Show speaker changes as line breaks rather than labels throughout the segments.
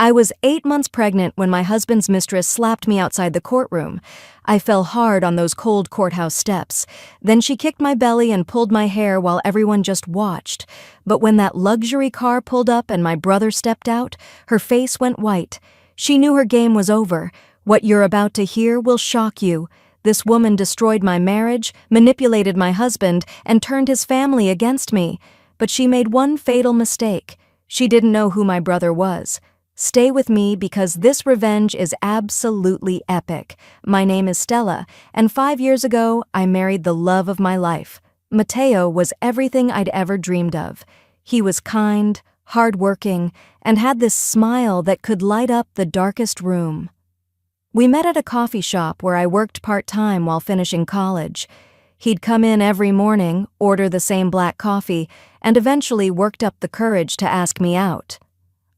I was 8 months pregnant when my husband's mistress slapped me outside the courtroom. I fell hard on those cold courthouse steps. Then she kicked my belly and pulled my hair while everyone just watched. But when that luxury car pulled up and my brother stepped out, her face went white. She knew her game was over. What you're about to hear will shock you. This woman destroyed my marriage, manipulated my husband, and turned his family against me. But she made one fatal mistake. She didn't know who my brother was. Stay with me because this revenge is absolutely epic. My name is Stella, and 5 years ago, I married the love of my life. Matteo was everything I'd ever dreamed of. He was kind, hardworking, and had this smile that could light up the darkest room. We met at a coffee shop where I worked part-time while finishing college. He'd come in every morning, order the same black coffee, and eventually worked up the courage to ask me out.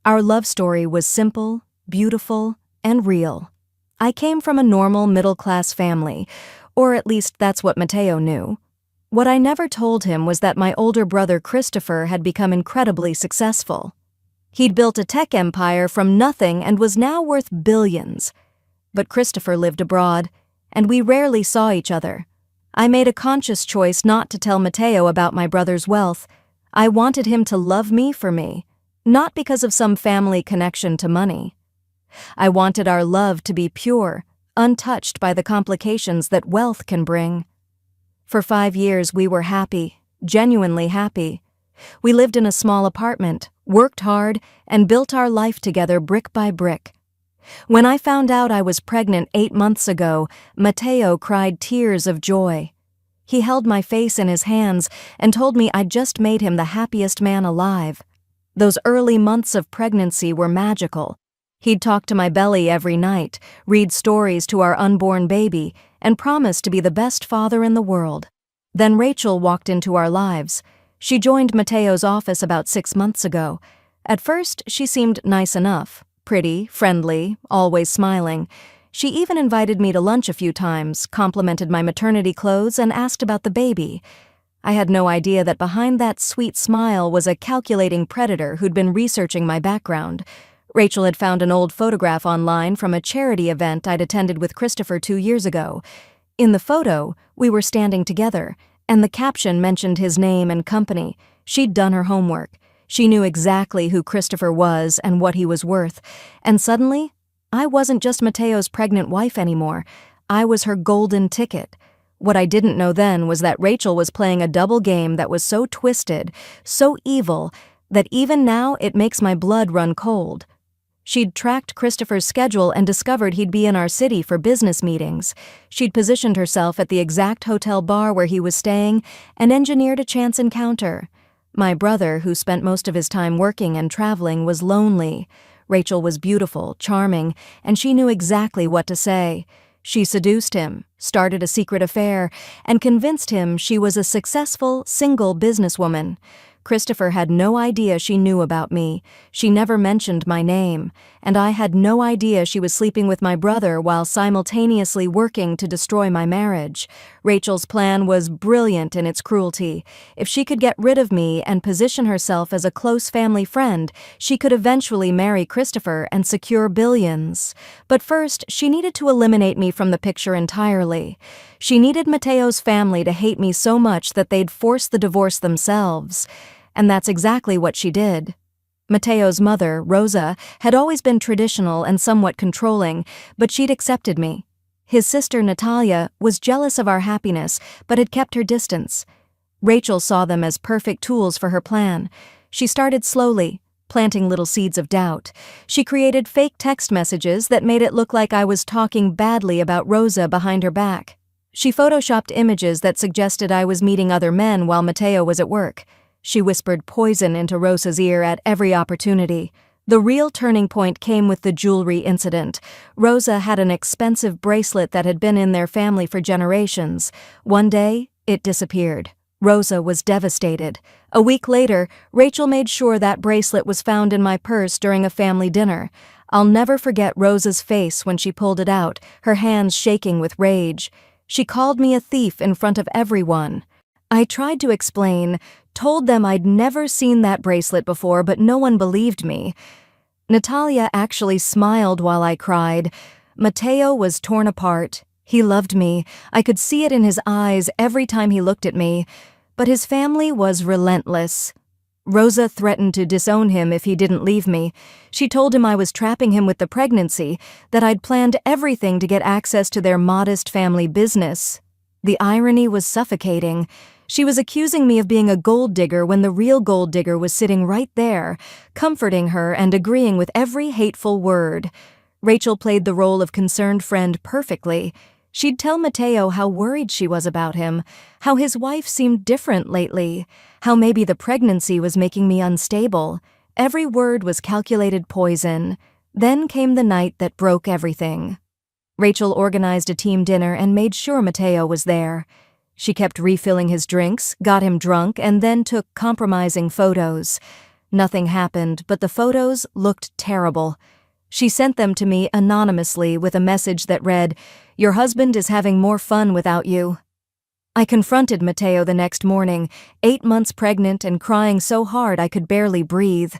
Our love story was simple, beautiful, and real. I came from a normal middle-class family, or at least that's what Matteo knew. What I never told him was that my older brother Christopher had become incredibly successful. He'd built a tech empire from nothing and was now worth billions. But Christopher lived abroad, and we rarely saw each other. I made a conscious choice not to tell Matteo about my brother's wealth. I wanted him to love me for me, not because of some family connection to money. I wanted our love to be pure, untouched by the complications that wealth can bring. For 5 years we were happy, genuinely happy. We lived in a small apartment, worked hard, and built our life together brick by brick. When I found out I was pregnant 8 months ago, Matteo cried tears of joy. He held my face in his hands and told me I'd just made him the happiest man alive. Those early months of pregnancy were magical. He'd talk to my belly every night, read stories to our unborn baby, and promise to be the best father in the world. Then Rachel walked into our lives. She joined Matteo's office about 6 months ago. At first, she seemed nice enough, pretty, friendly, always smiling. She even invited me to lunch a few times, complimented my maternity clothes, and asked about the baby. I had no idea that behind that sweet smile was a calculating predator who'd been researching my background. Rachel had found an old photograph online from a charity event I'd attended with Christopher 2 years ago. In the photo, we were standing together, and the caption mentioned his name and company. She'd done her homework. She knew exactly who Christopher was and what he was worth. And suddenly, I wasn't just Matteo's pregnant wife anymore. I was her golden ticket. What I didn't know then was that Rachel was playing a double game that was so twisted, so evil, that even now it makes my blood run cold. She'd tracked Christopher's schedule and discovered he'd be in our city for business meetings. She'd positioned herself at the exact hotel bar where he was staying and engineered a chance encounter. My brother, who spent most of his time working and traveling, was lonely. Rachel was beautiful, charming, and she knew exactly what to say. She seduced him, started a secret affair, and convinced him she was a successful, single businesswoman. Christopher had no idea she knew about me. She never mentioned my name, and I had no idea she was sleeping with my brother while simultaneously working to destroy my marriage. Rachel's plan was brilliant in its cruelty. If she could get rid of me and position herself as a close family friend, she could eventually marry Christopher and secure billions. But first, she needed to eliminate me from the picture entirely. She needed Matteo's family to hate me so much that they'd force the divorce themselves. And that's exactly what she did. Matteo's mother, Rosa, had always been traditional and somewhat controlling, but she'd accepted me. His sister, Natalia, was jealous of our happiness, but had kept her distance. Rachel saw them as perfect tools for her plan. She started slowly, planting little seeds of doubt. She created fake text messages that made it look like I was talking badly about Rosa behind her back. She photoshopped images that suggested I was meeting other men while Matteo was at work. She whispered poison into Rosa's ear at every opportunity. The real turning point came with the jewelry incident. Rosa had an expensive bracelet that had been in their family for generations. One day, it disappeared. Rosa was devastated. A week later, Rachel made sure that bracelet was found in my purse during a family dinner. I'll never forget Rosa's face when she pulled it out, her hands shaking with rage. She called me a thief in front of everyone. I tried to explain, told them I'd never seen that bracelet before, but no one believed me. Natalia actually smiled while I cried. Mateo was torn apart. He loved me. I could see it in his eyes every time he looked at me. But his family was relentless. Rosa threatened to disown him if he didn't leave me. She told him I was trapping him with the pregnancy, that I'd planned everything to get access to their modest family business. The irony was suffocating. She was accusing me of being a gold digger when the real gold digger was sitting right there, comforting her and agreeing with every hateful word. Rachel played the role of concerned friend perfectly. She'd tell Mateo how worried she was about him, how his wife seemed different lately, how maybe the pregnancy was making me unstable. Every word was calculated poison. Then came the night that broke everything. Rachel organized a team dinner and made sure Mateo was there. She kept refilling his drinks, got him drunk, and then took compromising photos. Nothing happened, but the photos looked terrible. She sent them to me anonymously with a message that read, "Your husband is having more fun without you." I confronted Mateo the next morning, 8 months pregnant and crying so hard I could barely breathe.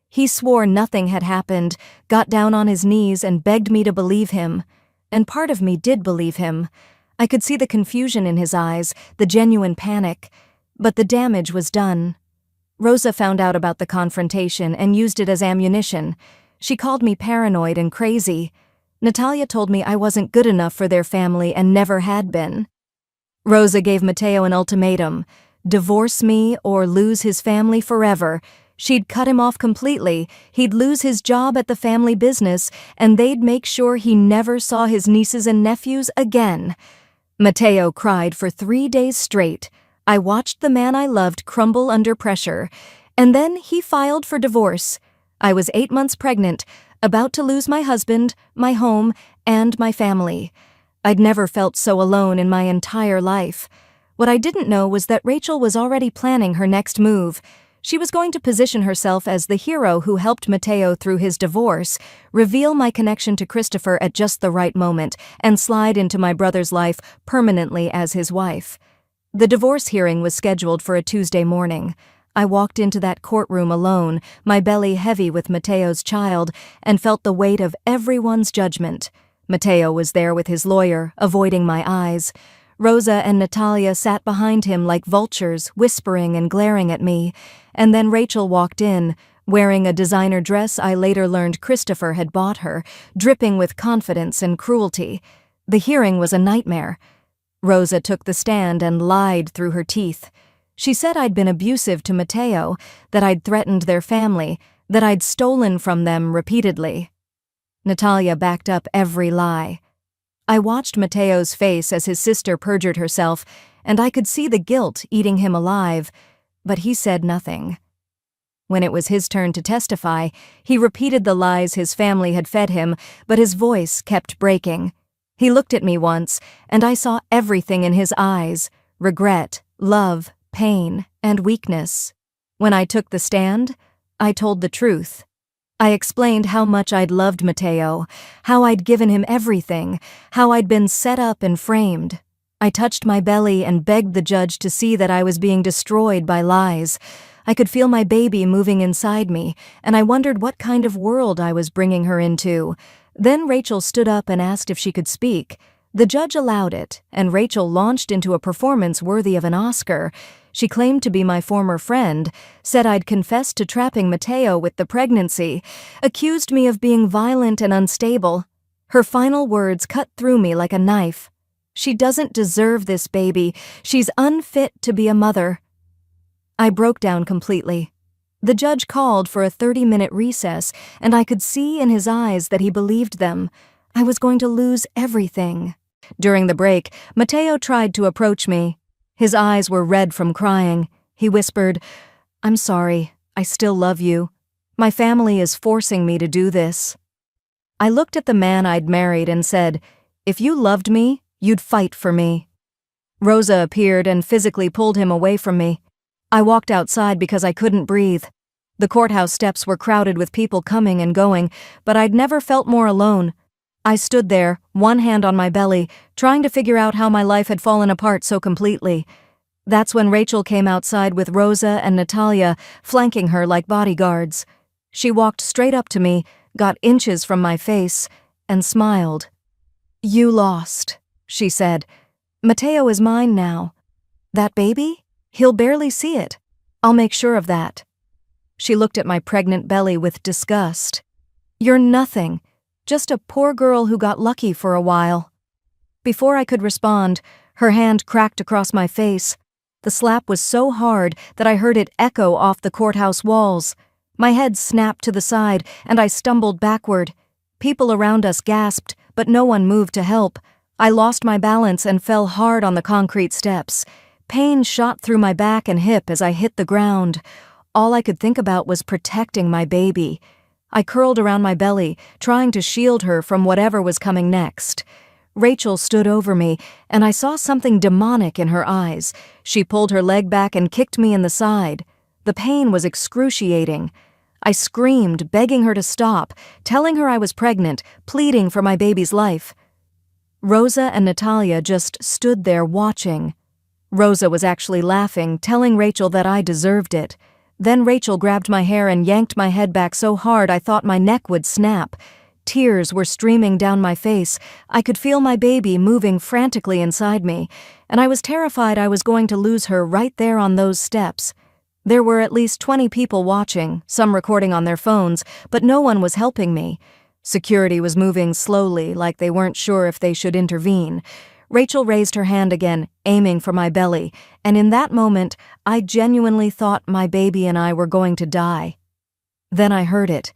He swore nothing had happened, got down on his knees and begged me to believe him. And part of me did believe him. I could see the confusion in his eyes, the genuine panic. But the damage was done. Rosa found out about the confrontation and used it as ammunition. She called me paranoid and crazy. Natalia told me I wasn't good enough for their family and never had been. Rosa gave Mateo an ultimatum: divorce me or lose his family forever. She'd cut him off completely, he'd lose his job at the family business, and they'd make sure he never saw his nieces and nephews again. Mateo cried for 3 days straight. I watched the man I loved crumble under pressure. And then he filed for divorce. I was 8 months pregnant, about to lose my husband, my home, and my family. I'd never felt so alone in my entire life. What I didn't know was that Rachel was already planning her next move. She was going to position herself as the hero who helped Mateo through his divorce, reveal my connection to Christopher at just the right moment, and slide into my brother's life permanently as his wife. The divorce hearing was scheduled for a Tuesday morning. I walked into that courtroom alone, my belly heavy with Mateo's child, and felt the weight of everyone's judgment. Mateo was there with his lawyer, avoiding my eyes. Rosa and Natalia sat behind him like vultures, whispering and glaring at me. And then Rachel walked in, wearing a designer dress I later learned Christopher had bought her, dripping with confidence and cruelty. The hearing was a nightmare. Rosa took the stand and lied through her teeth. She said I'd been abusive to Mateo, that I'd threatened their family, that I'd stolen from them repeatedly. Natalia backed up every lie. I watched Mateo's face as his sister perjured herself, and I could see the guilt eating him alive, but he said nothing. When it was his turn to testify, he repeated the lies his family had fed him, but his voice kept breaking. He looked at me once, and I saw everything in his eyes: regret, love, pain, and weakness. When I took the stand, I told the truth. I explained how much I'd loved Mateo, how I'd given him everything, how I'd been set up and framed. I touched my belly and begged the judge to see that I was being destroyed by lies. I could feel my baby moving inside me, and I wondered what kind of world I was bringing her into. Then Rachel stood up and asked if she could speak. The judge allowed it, and Rachel launched into a performance worthy of an Oscar. She claimed to be my former friend, said I'd confessed to trapping Mateo with the pregnancy, accused me of being violent and unstable. Her final words cut through me like a knife. She doesn't deserve this baby. She's unfit to be a mother. I broke down completely. The judge called for a 30-minute recess, and I could see in his eyes that he believed them. I was going to lose everything. During the break, Mateo tried to approach me. His eyes were red from crying. He whispered, "I'm sorry. I still love you. My family is forcing me to do this." I looked at the man I'd married and said, "If you loved me, you'd fight for me." Rosa appeared and physically pulled him away from me. I walked outside because I couldn't breathe. The courthouse steps were crowded with people coming and going, but I'd never felt more alone. I stood there, one hand on my belly, trying to figure out how my life had fallen apart so completely. That's when Rachel came outside with Rosa and Natalia, flanking her like bodyguards. She walked straight up to me, got inches from my face, and smiled. "You lost," she said. "Mateo is mine now. That baby? He'll barely see it. I'll make sure of that." She looked at my pregnant belly with disgust. "You're nothing, just a poor girl who got lucky for a while." Before I could respond, her hand cracked across my face. The slap was so hard that I heard it echo off the courthouse walls. My head snapped to the side, and I stumbled backward. People around us gasped, but no one moved to help. I lost my balance and fell hard on the concrete steps. Pain shot through my back and hip as I hit the ground. All I could think about was protecting my baby. I curled around my belly, trying to shield her from whatever was coming next. Rachel stood over me, and I saw something demonic in her eyes. She pulled her leg back and kicked me in the side. The pain was excruciating. I screamed, begging her to stop, telling her I was pregnant, pleading for my baby's life. Rosa and Natalia just stood there watching. Rosa was actually laughing, telling Rachel that I deserved it. Then Rachel grabbed my hair and yanked my head back so hard I thought my neck would snap. Tears were streaming down my face. I could feel my baby moving frantically inside me, and I was terrified I was going to lose her right there on those steps. There were at least 20 people watching, some recording on their phones, but no one was helping me. Security was moving slowly, like they weren't sure if they should intervene. Rachel raised her hand again, aiming for my belly, and in that moment, I genuinely thought my baby and I were going to die. Then I heard it.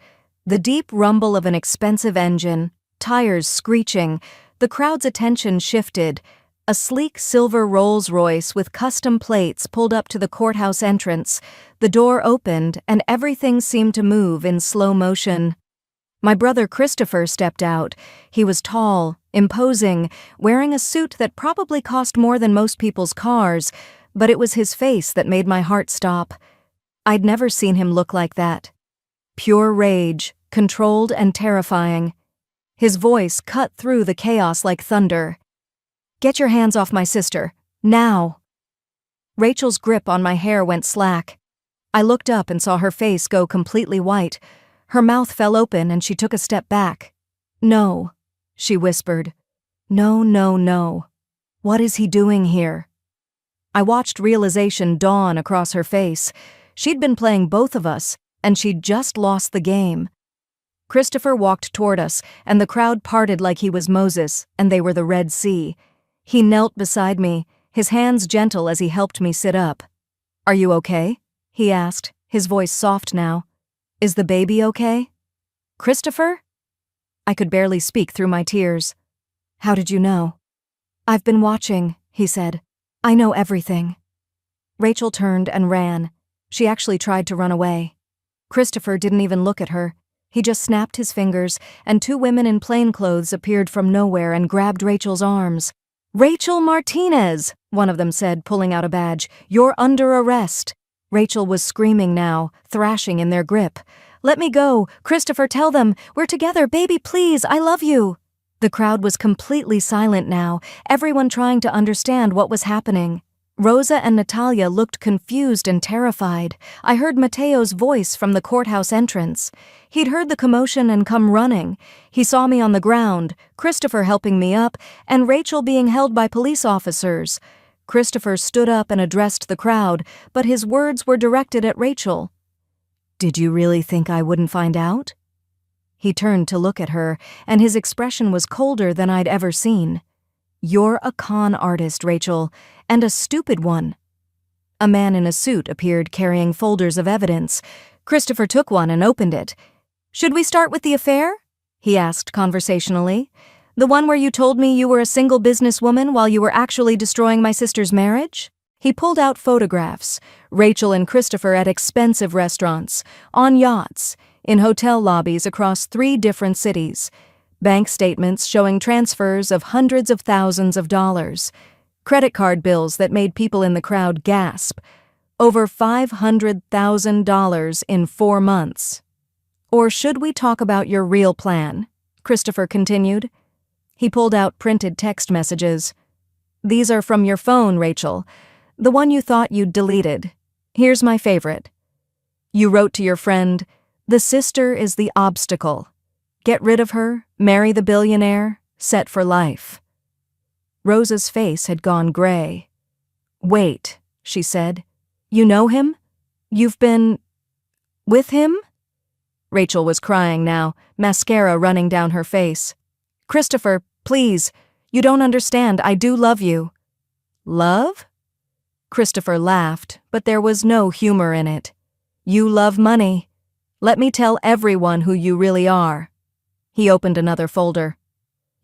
The deep rumble of an expensive engine, tires screeching. The crowd's attention shifted. A sleek silver Rolls-Royce with custom plates pulled up to the courthouse entrance. The door opened, and everything seemed to move in slow motion. My brother Christopher stepped out. He was tall, imposing, wearing a suit that probably cost more than most people's cars, but it was his face that made my heart stop. I'd never seen him look like that. Pure rage, controlled and terrifying. His voice cut through the chaos like thunder. "Get your hands off my sister, now." Rachel's grip on my hair went slack. I looked up and saw her face go completely white. Her mouth fell open and she took a step back. "No," she whispered. "No, no, no. What is he doing here?" I watched realization dawn across her face. She'd been playing both of us, and she'd just lost the game. Christopher walked toward us, and the crowd parted like he was Moses, and they were the Red Sea. He knelt beside me, his hands gentle as he helped me sit up. "Are you okay?" he asked, his voice soft now. "Is the baby okay?" "Christopher?" I could barely speak through my tears. "How did you know?" "I've been watching," he said. "I know everything." Rachel turned and ran. She actually tried to run away. Christopher didn't even look at her. He just snapped his fingers, and 2 women in plain clothes appeared from nowhere and grabbed Rachel's arms. "Rachel Martinez," one of them said, pulling out a badge. "You're under arrest." Rachel was screaming now, thrashing in their grip. "Let me go. Christopher, tell them. We're together. Baby, please, I love you." The crowd was completely silent now, everyone trying to understand what was happening. Rosa and Natalia looked confused and terrified. I heard Mateo's voice from the courthouse entrance. He'd heard the commotion and come running. He saw me on the ground, Christopher helping me up, and Rachel being held by police officers. Christopher stood up and addressed the crowd, but his words were directed at Rachel. "Did you really think I wouldn't find out?" He turned to look at her, and his expression was colder than I'd ever seen. "You're a con artist, Rachel, and a stupid one." A man in a suit appeared carrying folders of evidence. Christopher took one and opened it. "Should we start with the affair?" he asked conversationally. "The one where you told me you were a single businesswoman while you were actually destroying my sister's marriage?" He pulled out photographs. Rachel and Christopher at expensive restaurants, on yachts, in hotel lobbies across 3 different cities. Bank statements showing transfers of hundreds of thousands of dollars. Credit card bills that made people in the crowd gasp. Over $500,000 in 4 months. "Or should we talk about your real plan?" Christopher continued. He pulled out printed text messages. "These are from your phone, Rachel. The one you thought you'd deleted. Here's my favorite. You wrote to your friend, The sister is the obstacle. Get rid of her, marry the billionaire, set for life. Rosa's face had gone gray. Wait, she said. You know him? You've been with him? Rachel was crying now, mascara running down her face. Christopher, please, you don't understand, I do love you. Love? Christopher laughed, but there was no humor in it. You love money. Let me tell everyone who you really are. He opened another folder.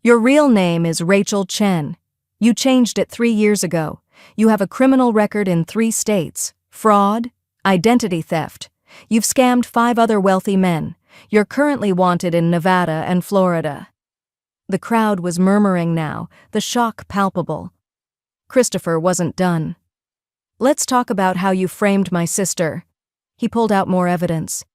Your real name is Rachel Chen. You changed it 3 years ago. You have a criminal record in 3 states. Fraud, identity theft. You've scammed 5 other wealthy men. You're currently wanted in Nevada and Florida. The crowd was murmuring now, the shock palpable. Christopher wasn't done. Let's talk about how you framed my sister. He pulled out more evidence.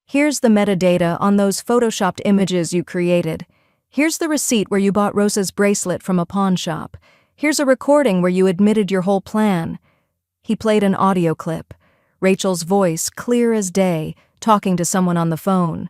Here's the metadata on those photoshopped images you created. Here's the receipt where you bought Rosa's bracelet from a pawn shop. Here's a recording where you admitted your whole plan. He played an audio clip. Rachel's voice, clear as day, talking to someone on the phone.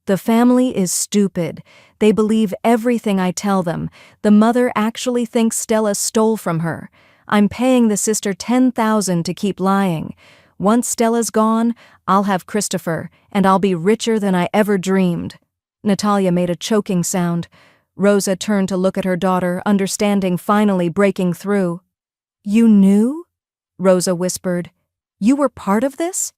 The family is stupid. They believe everything I tell them. The mother actually thinks Stella stole from her. I'm paying the sister $10,000 to keep lying. Once Stella's gone, I'll have Christopher, and I'll be richer than I ever dreamed. Natalia made a choking sound. Rosa turned to look at her daughter, understanding finally breaking through. You knew? Rosa whispered. You were part of this?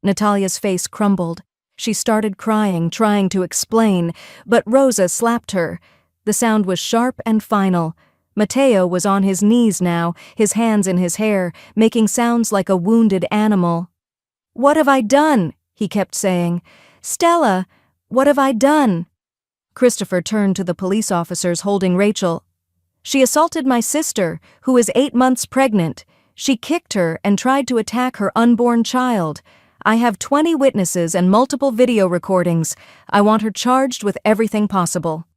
Natalia's face crumbled. She started crying, trying to explain, but Rosa slapped her. The sound was sharp and final. Mateo was on his knees now, his hands in his hair, making sounds like a wounded animal. What have I done? He kept saying. Stella, what have I done? Christopher turned to the police officers holding Rachel. She assaulted my sister, who is 8 months pregnant. She kicked her and tried to attack her unborn child. I have 20 witnesses and multiple video recordings. I want her charged with everything possible.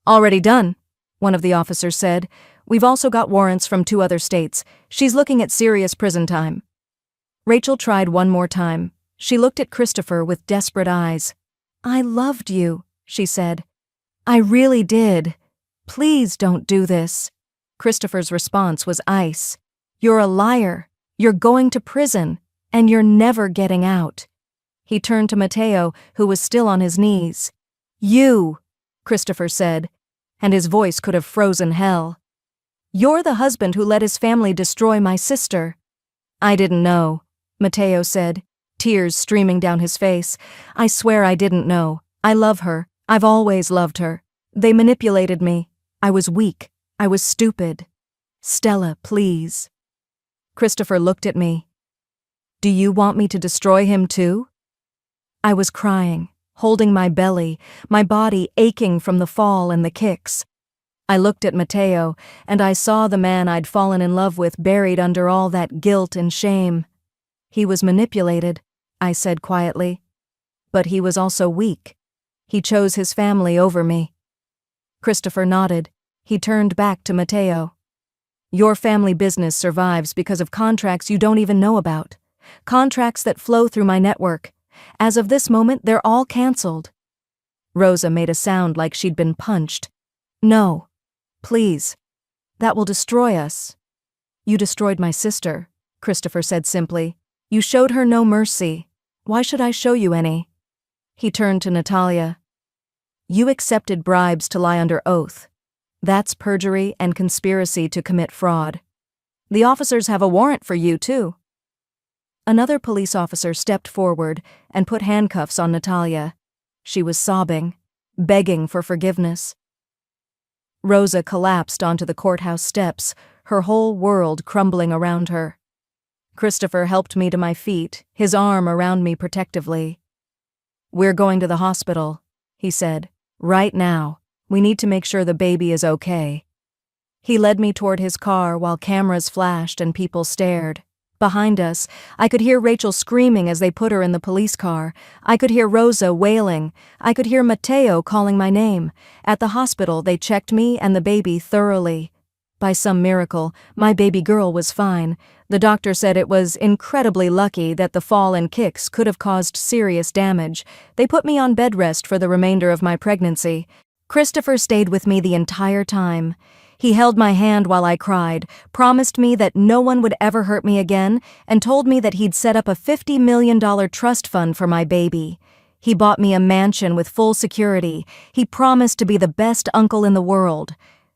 Already done, one of the officers said. We've also got warrants from 2 other states. She's looking at serious prison time. Rachel tried one more time. She looked at Christopher with desperate eyes. I loved you, she said. I really did. Please don't do this. Christopher's response was ice. You're a liar. You're going to prison. And you're never getting out. He turned to Mateo, who was still on his knees. You, Christopher said, and his voice could have frozen hell. You're the husband who let his family destroy my sister. I didn't know, Mateo said, tears streaming down his face. I swear I didn't know. I love her. I've always loved her. They manipulated me. I was weak. I was stupid. Stella, please. Christopher looked at me. Do you want me to destroy him too? I was crying, holding my belly, my body aching from the fall and the kicks. I looked at Mateo, and I saw the man I'd fallen in love with buried under all that guilt and shame. He was manipulated, I said quietly. But he was also weak. He chose his family over me. Christopher nodded. He turned back to Mateo. Your family business survives because of contracts you don't even know about. Contracts that flow through my network. As of this moment, they're all canceled. Rosa made a sound like she'd been punched. No. Please. That will destroy us. You destroyed my sister, Christopher said simply. You showed her no mercy. Why should I show you any? He turned to Natalia. You accepted bribes to lie under oath. That's perjury and conspiracy to commit fraud. The officers have a warrant for you, too. Another police officer stepped forward and put handcuffs on Natalia. She was sobbing, begging for forgiveness. Rosa collapsed onto the courthouse steps, her whole world crumbling around her. Christopher helped me to my feet, his arm around me protectively. We're going to the hospital, he said. Right now. We need to make sure the baby is okay. He led me toward his car while cameras flashed and people stared. Behind us, I could hear Rachel screaming as they put her in the police car. I could hear Rosa wailing. I could hear Mateo calling my name. At the hospital, they checked me and the baby thoroughly. By some miracle, my baby girl was fine. The doctor said it was incredibly lucky that the fall and kicks could have caused serious damage. They put me on bed rest for the remainder of my pregnancy. Christopher stayed with me the entire time. He held my hand while I cried, promised me that no one would ever hurt me again, and told me that he'd set up a $50 million trust fund for my baby. He bought me a mansion with full security. He promised to be the best uncle in the world.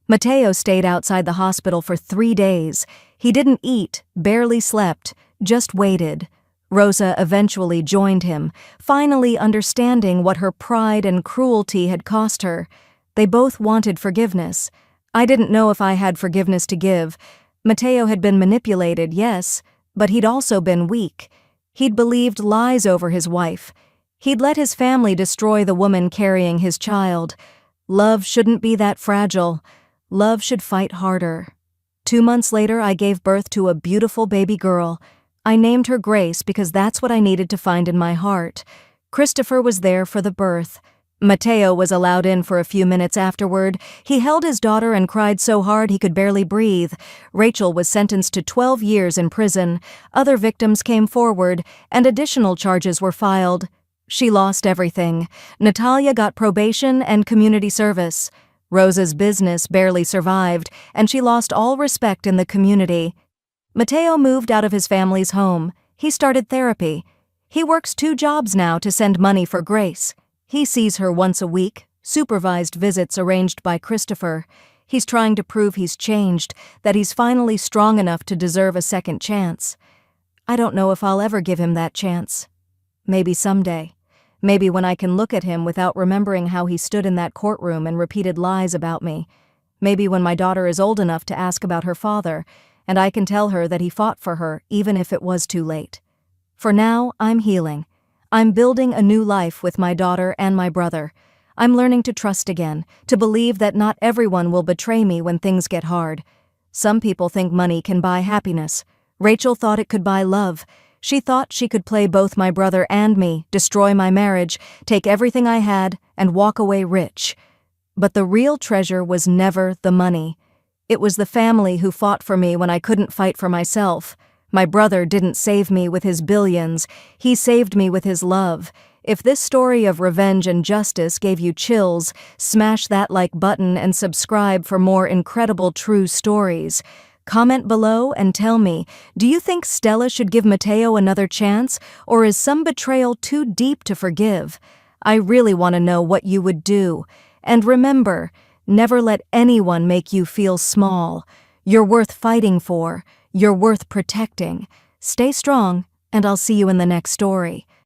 Mateo stayed outside the hospital for 3 days. He didn't eat, barely slept, just waited. Rosa eventually joined him, finally understanding what her pride and cruelty had cost her. They both wanted forgiveness. I didn't know if I had forgiveness to give. Mateo had been manipulated, yes, but he'd also been weak. He'd believed lies over his wife. He'd let his family destroy the woman carrying his child. Love shouldn't be that fragile. Love should fight harder. 2 months later, I gave birth to a beautiful baby girl. I named her Grace because that's what I needed to find in my heart. Christopher was there for the birth. Mateo was allowed in for a few minutes afterward. He held his daughter and cried so hard he could barely breathe. Rachel was sentenced to 12 years in prison. Other victims came forward, and additional charges were filed. She lost everything. Natalia got probation and community service. Rosa's business barely survived, and she lost all respect in the community. Mateo moved out of his family's home. He started therapy. He works 2 jobs now to send money for Grace. He sees her once a week, supervised visits arranged by Christopher. He's trying to prove he's changed, that he's finally strong enough to deserve a second chance. I don't know if I'll ever give him that chance. Maybe someday. Maybe when I can look at him without remembering how he stood in that courtroom and repeated lies about me. Maybe when my daughter is old enough to ask about her father, and I can tell her that he fought for her even if it was too late. For now, I'm healing. I'm building a new life with my daughter and my brother. I'm learning to trust again, to believe that not everyone will betray me when things get hard. Some people think money can buy happiness. Rachel thought it could buy love. She thought she could play both my brother and me, destroy my marriage, take everything I had, and walk away rich. But the real treasure was never the money. It was the family who fought for me when I couldn't fight for myself. My brother didn't save me with his billions. He saved me with his love. If this story of revenge and justice gave you chills, smash that like button and subscribe for more incredible true stories. Comment below and tell me, do you think Stella should give Mateo another chance, or is some betrayal too deep to forgive? I really want to know what you would do. And remember, never let anyone make you feel small. You're worth fighting for. You're worth protecting. Stay strong, and I'll see you in the next story.